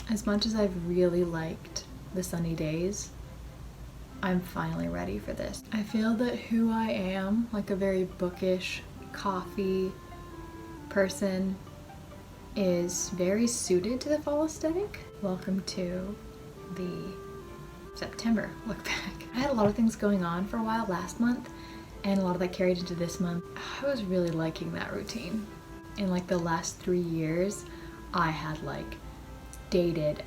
As much as I've really liked the sunny days, I'm finally ready for this. I feel that who I am, like a very bookish, coffee person, is very suited to the fall aesthetic. Welcome to the September look back. I had a lot of things going on for a while last month, and a lot of that carried into this month. I was really liking that routine. In like the last 3 years, I had like dated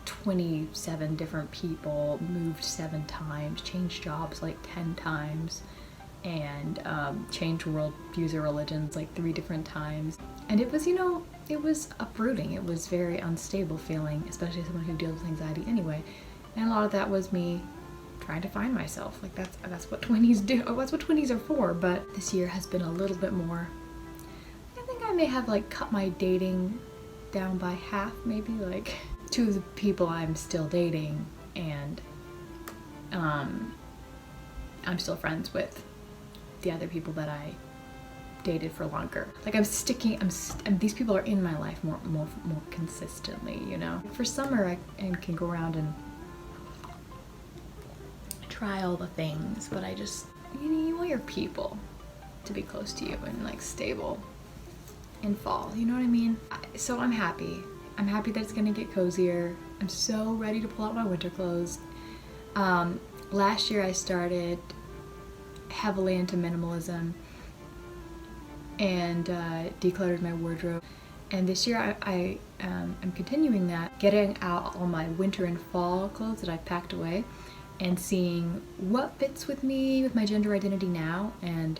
27 different people, moved 7 times, changed jobs like 10 times, and changed worldviews or religions like 3 different times. And it was, it was uprooting. It was very unstable feeling, especially as someone who deals with anxiety anyway. And a lot of that was me trying to find myself. Like that's what 20s do. That's what 20s are for. But this year has been a little bit more. I think I may have like cut my dating down by half, maybe. Like 2 of the people I'm still dating, and I'm still friends with the other people that I dated for longer. Like these people are in my life more consistently, For summer I can go around and try all the things, but I just, you want your people to be close to you and like stable in fall, you know what I mean? So I'm happy. I'm happy that it's gonna get cozier. I'm so ready to pull out my winter clothes. Last year I started heavily into minimalism and decluttered my wardrobe. And this year I'm continuing that, getting out all my winter and fall clothes that I've packed away and seeing what fits with me, with my gender identity now, and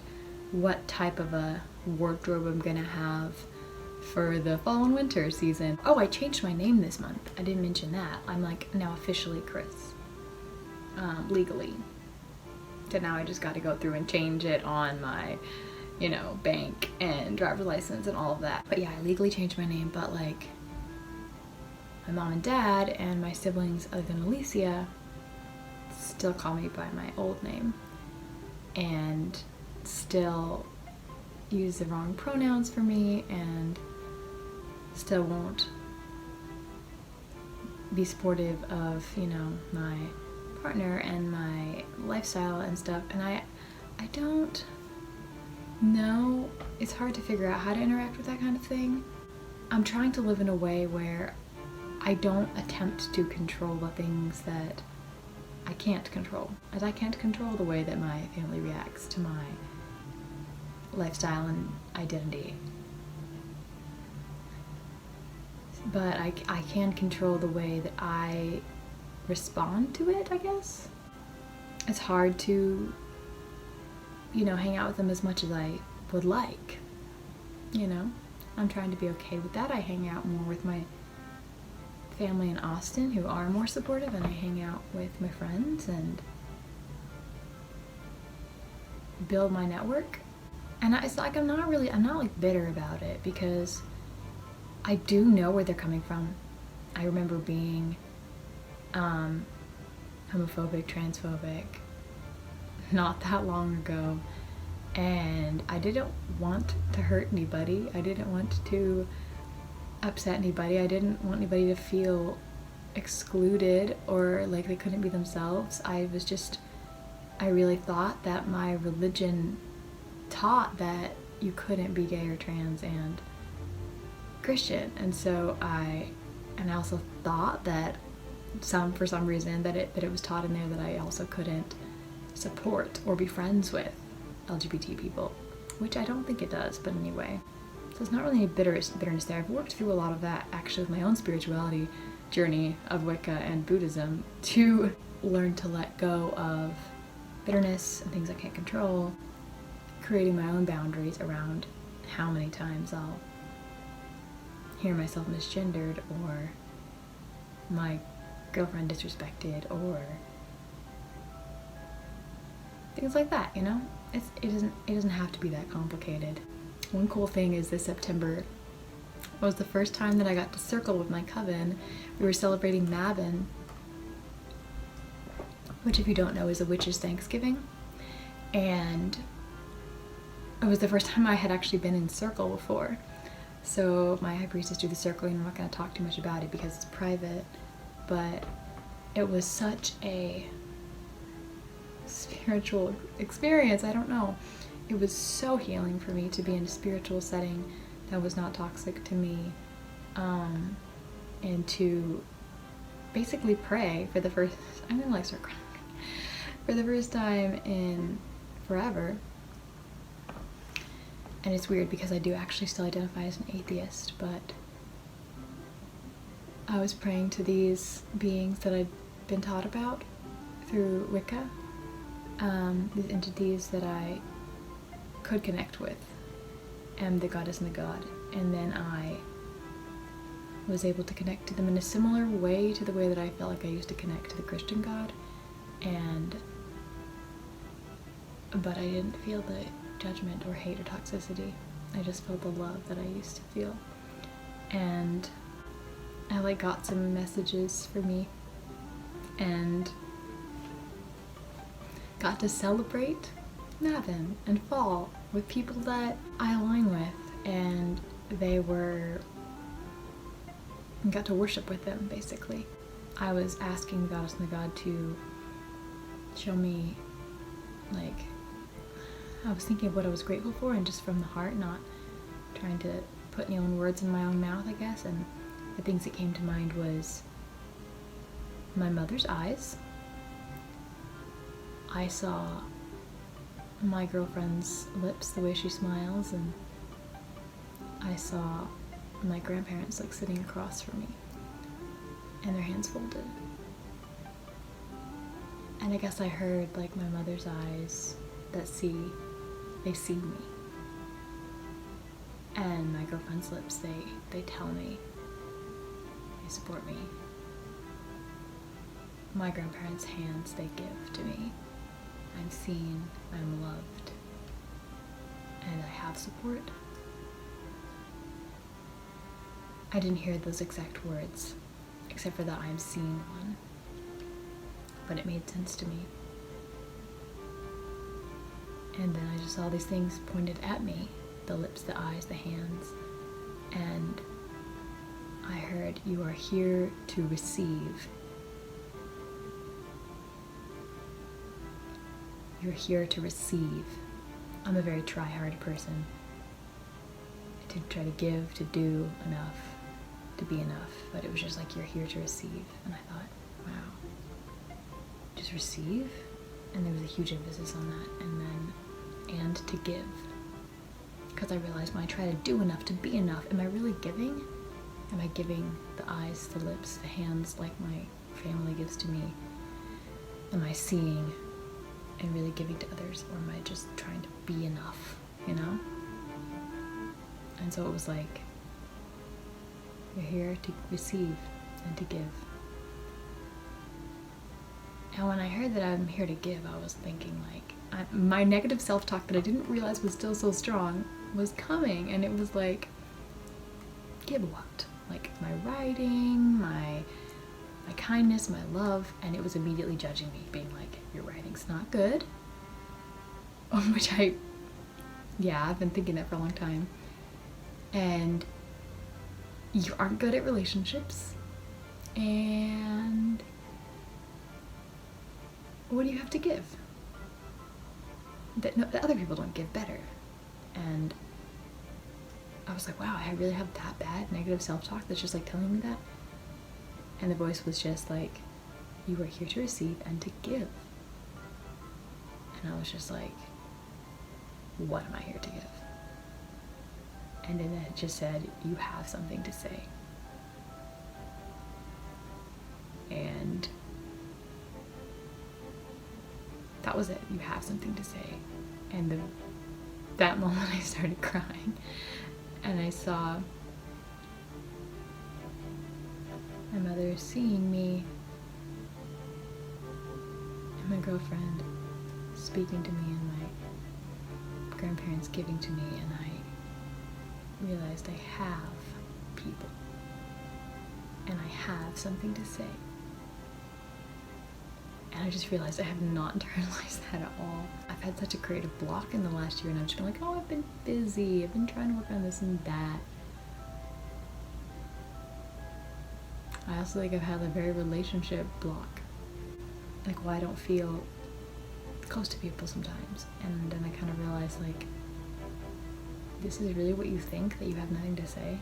what type of a wardrobe I'm gonna have for the fall and winter season. Oh, I changed my name this month. I didn't mention that. I'm like now officially Chris, legally. So now I just got to go through and change it on my, bank and driver's license and all of that. But yeah, I legally changed my name, but like my mom and dad and my siblings, other than Alicia, still call me by my old name and still use the wrong pronouns for me and still won't be supportive of, my partner and my lifestyle and stuff. And I don't know. It's hard to figure out how to interact with that kind of thing. I'm trying to live in a way where I don't attempt to control the things that I can't control, as I can't control the way that my family reacts to my lifestyle and identity. But I can control the way that I respond to it, I guess. It's hard to, hang out with them as much as I would like, I'm trying to be okay with that. I hang out more with my family in Austin who are more supportive, and I hang out with my friends and build my network. And it's like I'm not like bitter about it, because I do know where they're coming from. I remember being homophobic, transphobic not that long ago, and I didn't want to hurt anybody. I didn't want to upset anybody. I didn't want anybody to feel excluded or like they couldn't be themselves. I really thought that my religion taught that you couldn't be gay or trans and Christian, and so I also thought that for some reason that it was taught in there that I also couldn't support or be friends with LGBT people, which I don't think it does, but anyway. So it's not really any bitterness there. I've worked through a lot of that actually with my own spirituality journey of Wicca and Buddhism to learn to let go of bitterness and things I can't control, creating my own boundaries around how many times I'll hear myself misgendered or my girlfriend disrespected or things like that, It doesn't have to be that complicated. One cool thing is this September was the first time that I got to circle with my coven. We were celebrating Mabon, which if you don't know is a witch's Thanksgiving, and it was the first time I had actually been in circle before. So my high priestess do the circling. I'm not going to talk too much about it because it's private, but it was such a spiritual experience. I don't know. It was so healing for me to be in a spiritual setting that was not toxic to me, and to basically pray for the first, I'm gonna like start crying, for the first time in forever. And it's weird because I do actually still identify as an atheist, but I was praying to these beings that I'd been taught about through Wicca, these entities that I could connect with, and the goddess and the god, and then I was able to connect to them in a similar way to the way that I felt like I used to connect to the Christian God, but I didn't feel the judgment or hate or toxicity. I just felt the love that I used to feel, and I like got some messages for me and got to celebrate Navin and fall with people that I align with, and got to worship with them, basically. I was asking the goddess and the god to show me, like, I was thinking of what I was grateful for, and just from the heart, not trying to put any own words in my own mouth, I guess. And the things that came to mind was my mother's eyes. I saw my girlfriend's lips, the way she smiles, and I saw my grandparents like sitting across from me and their hands folded. And I guess I heard like my mother's eyes that they see me. And my girlfriend's lips, they tell me, they support me. My grandparents' hands, they give to me. I'm seen, I'm loved, and I have support. I didn't hear those exact words, except for that I'm seen one, but it made sense to me. And then I just saw these things pointed at me, the lips, the eyes, the hands, and I heard, "You are here to receive. You're here to receive." I'm a very try-hard person. To try to give, to do enough, to be enough, but it was just like, you're here to receive. And I thought, wow, just receive? And there was a huge emphasis on that. And to give. Because I realized when I try to do enough, to be enough, am I really giving? Am I giving the eyes, the lips, the hands like my family gives to me? Am I seeing and really giving to others, or am I just trying to be enough, you know? And so it was like, you're here to receive and to give. And when I heard that I'm here to give, I was thinking like, my negative self-talk that I didn't realize was still so strong was coming, and it was like, give what? Like my writing, my kindness, my love, and it was immediately judging me, being like, your writing's not good. Which I've been thinking that for a long time. And you aren't good at relationships. And what do you have to give? That other people don't give better. And I was like, wow, I really have that bad negative self-talk that's just like telling me that? And the voice was just like, you are here to receive and to give. And I was just like, what am I here to give? And then it just said, you have something to say. And that was it. You have something to say. And that moment I started crying. And I saw my mother seeing me and my girlfriend speaking to me and my grandparents giving to me, and I realized I have people and I have something to say. And I just realized I have not internalized that at all. I've had such a creative block in the last year, and I've just been like, oh, I've been busy, I've been trying to work on this and that. I also think I've had a very relationship block. Like, why I don't feel close to people sometimes. And then I kind of realized, like, this is really what you think, that you have nothing to say?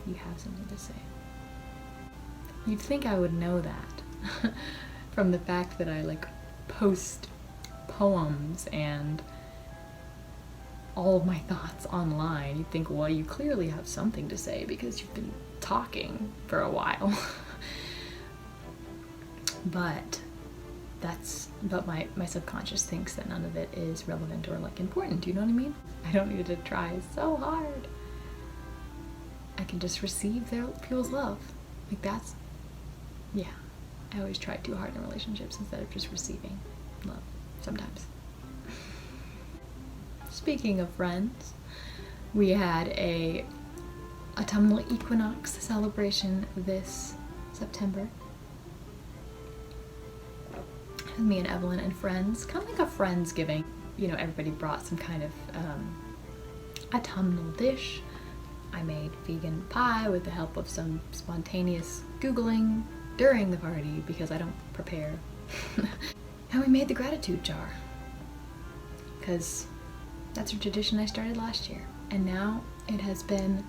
You have something to say. You'd think I would know that from the fact that I, like, post poems and all of my thoughts online. You'd think, well, you clearly have something to say because you've been talking for a while. But my subconscious thinks that none of it is relevant or, like, important. Do you know what I mean? I don't need to try so hard. I can just receive their people's love. Like, that's, yeah. I always try too hard in relationships instead of just receiving love sometimes. Speaking of friends, we had a autumnal equinox celebration this September. Me and Evelyn and friends, kind of like a Friendsgiving. You know, everybody brought some kind of autumnal dish. I made vegan pie with the help of some spontaneous Googling during the party because I don't prepare. And we made the gratitude jar because that's a tradition I started last year. And now it has been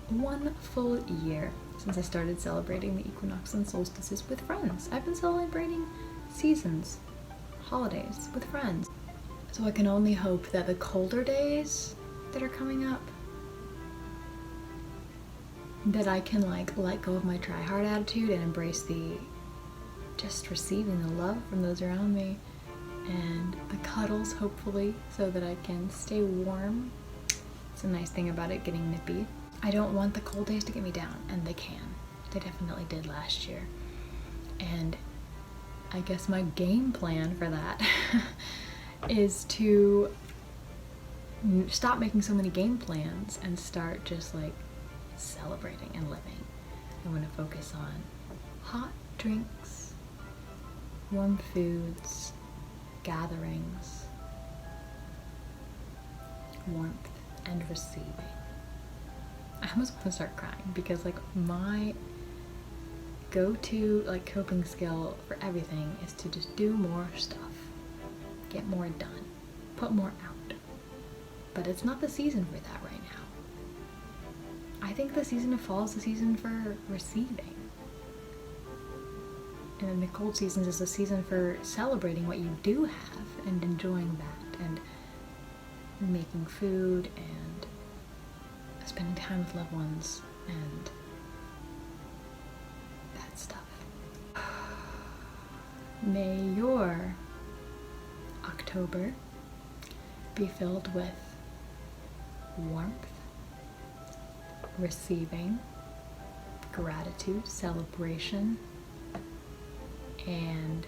1 full year since I started celebrating the equinox and solstices with friends. I've been celebrating seasons, holidays with friends. So I can only hope that the colder days that are coming up, that I can, like, let go of my try hard attitude and embrace the just receiving the love from those around me, and the cuddles, hopefully, so that I can stay warm. It's a nice thing about it getting nippy. I don't want the cold days to get me down, and they can. They definitely did last year. And I guess my game plan for that is to stop making so many game plans and start just, like, celebrating and living. I want to focus on hot drinks, warm foods, gatherings, warmth, and receiving. I almost want to start crying because, like, my go-to, like, coping skill for everything is to just do more stuff, get more done, put more out. But it's not the season for that right now. I think the season of fall is the season for receiving. And then the cold seasons is the season for celebrating what you do have and enjoying that and making food and spending time with loved ones and that stuff. May your October be filled with warmth, receiving, gratitude, celebration, and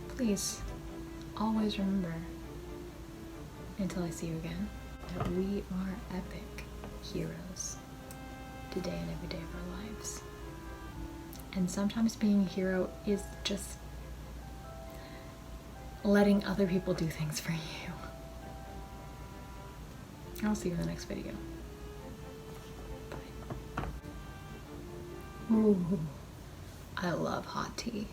please always remember, until I see you again, that we are epic heroes today and every day of our lives. And sometimes being a hero is just letting other people do things for you. I'll see you in the next video. Bye. Ooh, I love hot tea.